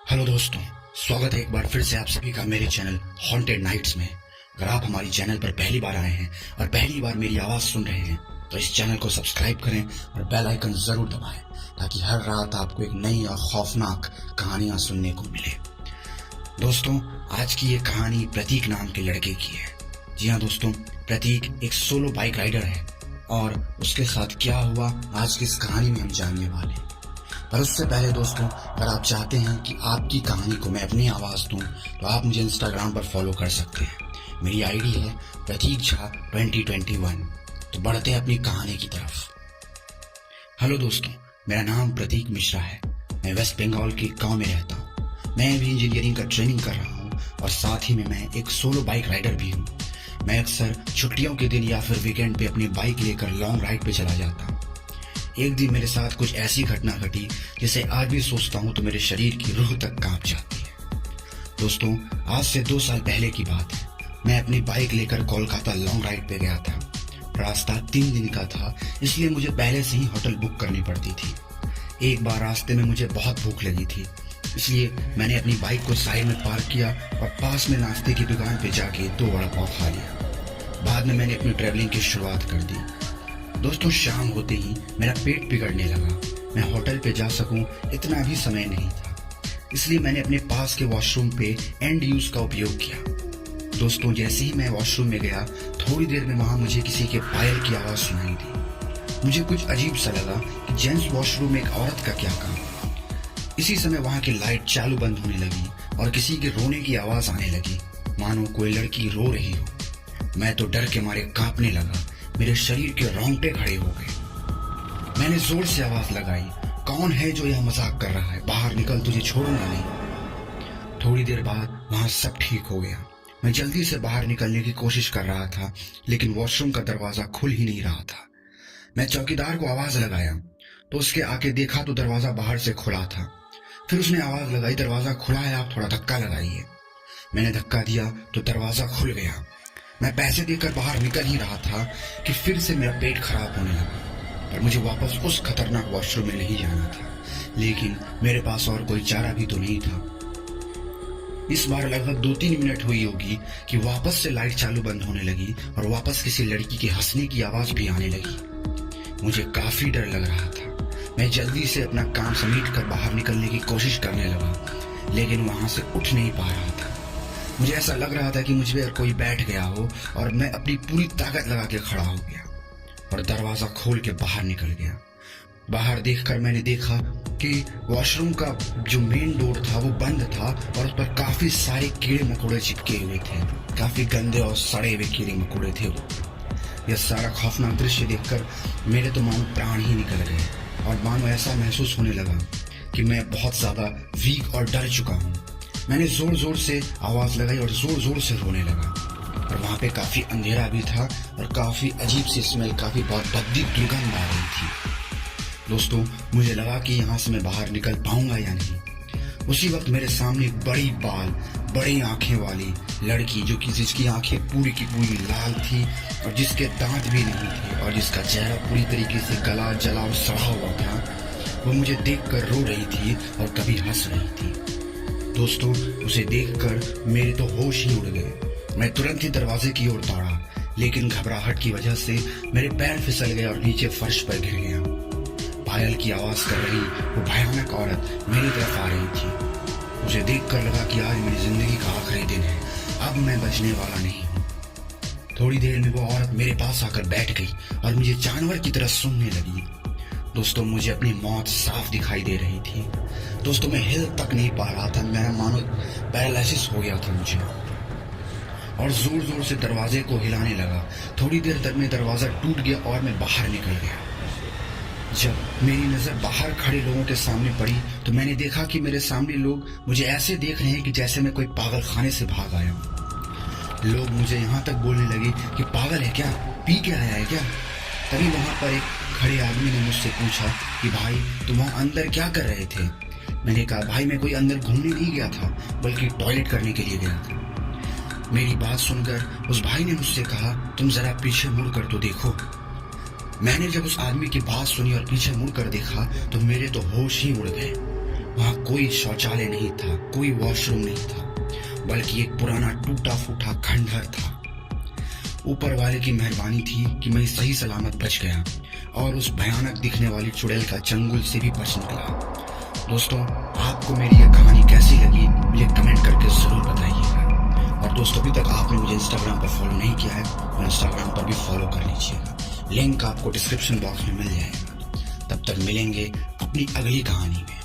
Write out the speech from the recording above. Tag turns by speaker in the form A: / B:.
A: Hello दोस्तों, स्वागत है एक बार फिर से आप सभी का मेरे चैनल हॉन्टेड नाइट्स में। अगर आप हमारी चैनल पर पहली बार आए हैं और पहली बार मेरी आवाज सुन रहे हैं तो इस चैनल को सब्सक्राइब करें और बेल आइकन जरूर दबाएं ताकि हर रात आपको एक नई और खौफनाक कहानियां सुनने को मिले। दोस्तों, आज की ये कहानी प्रतीक नाम के लड़के की है। जी हाँ दोस्तों, प्रतीक एक सोलो बाइक राइडर है और उसके साथ क्या हुआ आज की इस कहानी में हम जानने वाले हैं। पर उससे पहले दोस्तों, अगर आप चाहते हैं कि आपकी कहानी को मैं अपनी आवाज़ दूं तो आप मुझे इंस्टाग्राम पर फॉलो कर सकते हैं। मेरी आईडी है प्रतीक झा 2021। तो बढ़ते हैं अपनी कहानी की तरफ। हेलो दोस्तों, मेरा नाम प्रतीक मिश्रा है। मैं वेस्ट बंगाल के गांव में रहता हूँ। मैं भी इंजीनियरिंग का ट्रेनिंग कर रहा हूँ और साथ ही में मैं एक सोलो बाइक राइडर भी हूँ। मैं अक्सर छुट्टियों के दिन या फिर वीकेंड पे अपनी बाइक लेकर लॉन्ग राइड पे चला जाता हूँ। एक दिन मेरे साथ कुछ ऐसी घटना घटी जिसे आज भी सोचता हूँ तो मेरे शरीर की रूह तक कांप जाती है। दोस्तों, आज से 2 साल पहले की बात है। मैं अपनी बाइक लेकर कोलकाता लॉन्ग राइड पे गया था। रास्ता 3 दिन का था, इसलिए मुझे पहले से ही होटल बुक करनी पड़ती थी। एक बार रास्ते में मुझे बहुत भूख लगी थी, इसलिए मैंने अपनी बाइक को साइड में पार्क किया और पास में नाश्ते की दुकान पे जाके 2 वड़ा पाव खा लिया। बाद में मैंने अपनी ट्रैवलिंग की शुरुआत कर दी। दोस्तों, शाम होते ही मेरा पेट बिगड़ने लगा। मैं होटल पे जा सकूं इतना भी समय नहीं था, इसलिए मैंने अपने पास के वॉशरूम पे एंड यूज का उपयोग किया। दोस्तों, जैसे ही मैं वॉशरूम में गया, थोड़ी देर में वहां मुझे किसी के पायल की आवाज सुनाई दी। मुझे कुछ अजीब सा लगा कि जेंट्स वॉशरूम में एक औरत का क्या काम। इसी समय वहां की लाइट चालू बंद होने लगी और किसी के रोने की आवाज आने लगी, मानो कोई लड़की रो रही हो। मैं तो डर के मारे कांपने लगा। मेरे शरीर के रोंगटे खड़े हो गए। मैंने जोर से आवाज लगाई, कौन है जो यह मजाक कर रहा है? बाहर निकल, तुझे छोड़ूंगा नहीं। थोड़ी देर बाद वहां सब ठीक हो गया। मैं जल्दी से बाहर निकलने की कोशिश कर रहा था, लेकिन वॉशरूम का दरवाजा खुल ही नहीं रहा था। मैं चौकीदार को आवाज लगाया तो उसके आके देखा तो दरवाजा बाहर से खुला था। फिर उसने आवाज लगाई, दरवाजा खुला है, आप थोड़ा धक्का लगाइए। मैंने धक्का दिया तो दरवाजा खुल गया। मैं पैसे देकर बाहर निकल ही रहा था कि फिर से मेरा पेट खराब होने लगा। पर मुझे वापस उस खतरनाक वॉशरूम में नहीं जाना था, लेकिन मेरे पास और कोई चारा भी तो नहीं था। इस बार लगभग 2-3 मिनट हुई होगी कि वापस से लाइट चालू बंद होने लगी और वापस किसी लड़की के हंसने की आवाज भी आने लगी। मुझे काफी डर लग रहा था। मैं जल्दी से अपना काम समेट कर बाहर निकलने की कोशिश करने लगा, लेकिन वहां से उठ नहीं पा रहा था। मुझे ऐसा लग रहा था कि मुझ पर कोई बैठ गया हो और मैं अपनी पूरी ताकत लगा के खड़ा हो गया और दरवाजा खोल के बाहर निकल गया। बाहर देखकर मैंने देखा कि वॉशरूम का जो मेन डोर था वो बंद था और उस पर काफी सारे कीड़े मकोड़े चिपके हुए थे। काफी गंदे और सड़े हुए कीड़े मकोड़े थे वो। यह सारा खौफनाक दृश्य देखकर मेरे तो मानो प्राण ही निकल गए और मानो ऐसा महसूस होने लगा कि मैं बहुत ज्यादा वीक और डर चुका हूँ। मैंने जोर जोर से आवाज लगाई और जोर जोर से रोने लगा। और वहां पे काफी अंधेरा भी था और काफी अजीब सी स्मेल, काफी बहुत भद्दी दुर्गंध आ रही थी। दोस्तों, मुझे लगा कि यहाँ से मैं बाहर निकल पाऊंगा या नहीं। उसी वक्त मेरे सामने एक बड़ी बाल, बड़ी आंखें वाली लड़की, जो कि जिसकी आंखें पूरी की पूरी लाल थी और जिसके दांत भी नहीं थे और जिसका चेहरा पूरी तरीके से गला जला और सड़ा हुआ था, वो मुझे देखकर रो रही थी और कभी हंस रही थी। दोस्तों, उसे देखकर मेरे तो होश ही उड़ गए। मैं तुरंत ही दरवाजे की ओर दौड़ा, लेकिन घबराहट की वजह से मेरे पैर फिसल गए और नीचे फर्श पर गिर गया। पायल की आवाज कर रही वो भयानक औरत मेरी तरफ आ रही थी। मुझे देखकर लगा कि आज मेरी जिंदगी का आखिरी दिन है, अब मैं बचने वाला नहीं हूँ। थोड़ी देर में वो औरत मेरे पास आकर बैठ गई और मुझे जानवर की तरह सूंघने लगी। दोस्तों, मुझे अपनी मौत साफ दिखाई दे रही थी। दोस्तों, मैं हिल तक नहीं पा रहा था। मेरा मानो पैरालिसिस हो गया था मुझे और जोर जोर से दरवाजे को हिलाने लगा। थोड़ी देर तक में दरवाजा टूट गया और मैं बाहर निकल गया। जब मेरी नजर बाहर खड़े लोगों के सामने पड़ी तो मैंने देखा कि मेरे सामने लोग मुझे ऐसे देख रहे हैं कि जैसे मैं कोई पागल खाने से भाग आया हूँ। लोग मुझे यहाँ तक बोलने लगे कि पागल है क्या, पी के आया है क्या। तभी वहां पर एक खड़े आदमी ने मुझसे पूछा कि भाई, तुम वहां अंदर क्या कर रहे थे? मैंने कहा, भाई मैं कोई अंदर घूमने नहीं गया था, बल्कि टॉयलेट करने के लिए गया था। मेरी बात सुनकर उस भाई ने मुझसे कहा, तुम जरा पीछे मुड़कर तो देखो। मैंने जब उस आदमी की बात सुनी और पीछे मुड़कर देखा तो मेरे तो होश ही उड़ गए। वहां कोई शौचालय नहीं था, कोई वॉशरूम नहीं था, बल्कि एक पुराना टूटा फूटा खंडहर था। ऊपर वाले की मेहरबानी थी कि मैं सही सलामत बच गया और उस भयानक दिखने वाली चुड़ैल का चंगुल से भी बच निकला। दोस्तों, आपको मेरी यह कहानी कैसी लगी मुझे कमेंट करके जरूर बताइएगा। और दोस्तों, अभी तक आपने मुझे इंस्टाग्राम पर फॉलो नहीं किया है तो इंस्टाग्राम पर भी फॉलो कर लीजिएगा, लिंक आपको डिस्क्रिप्शन बॉक्स में मिल जाएगा। तब तक मिलेंगे अपनी अगली कहानी में।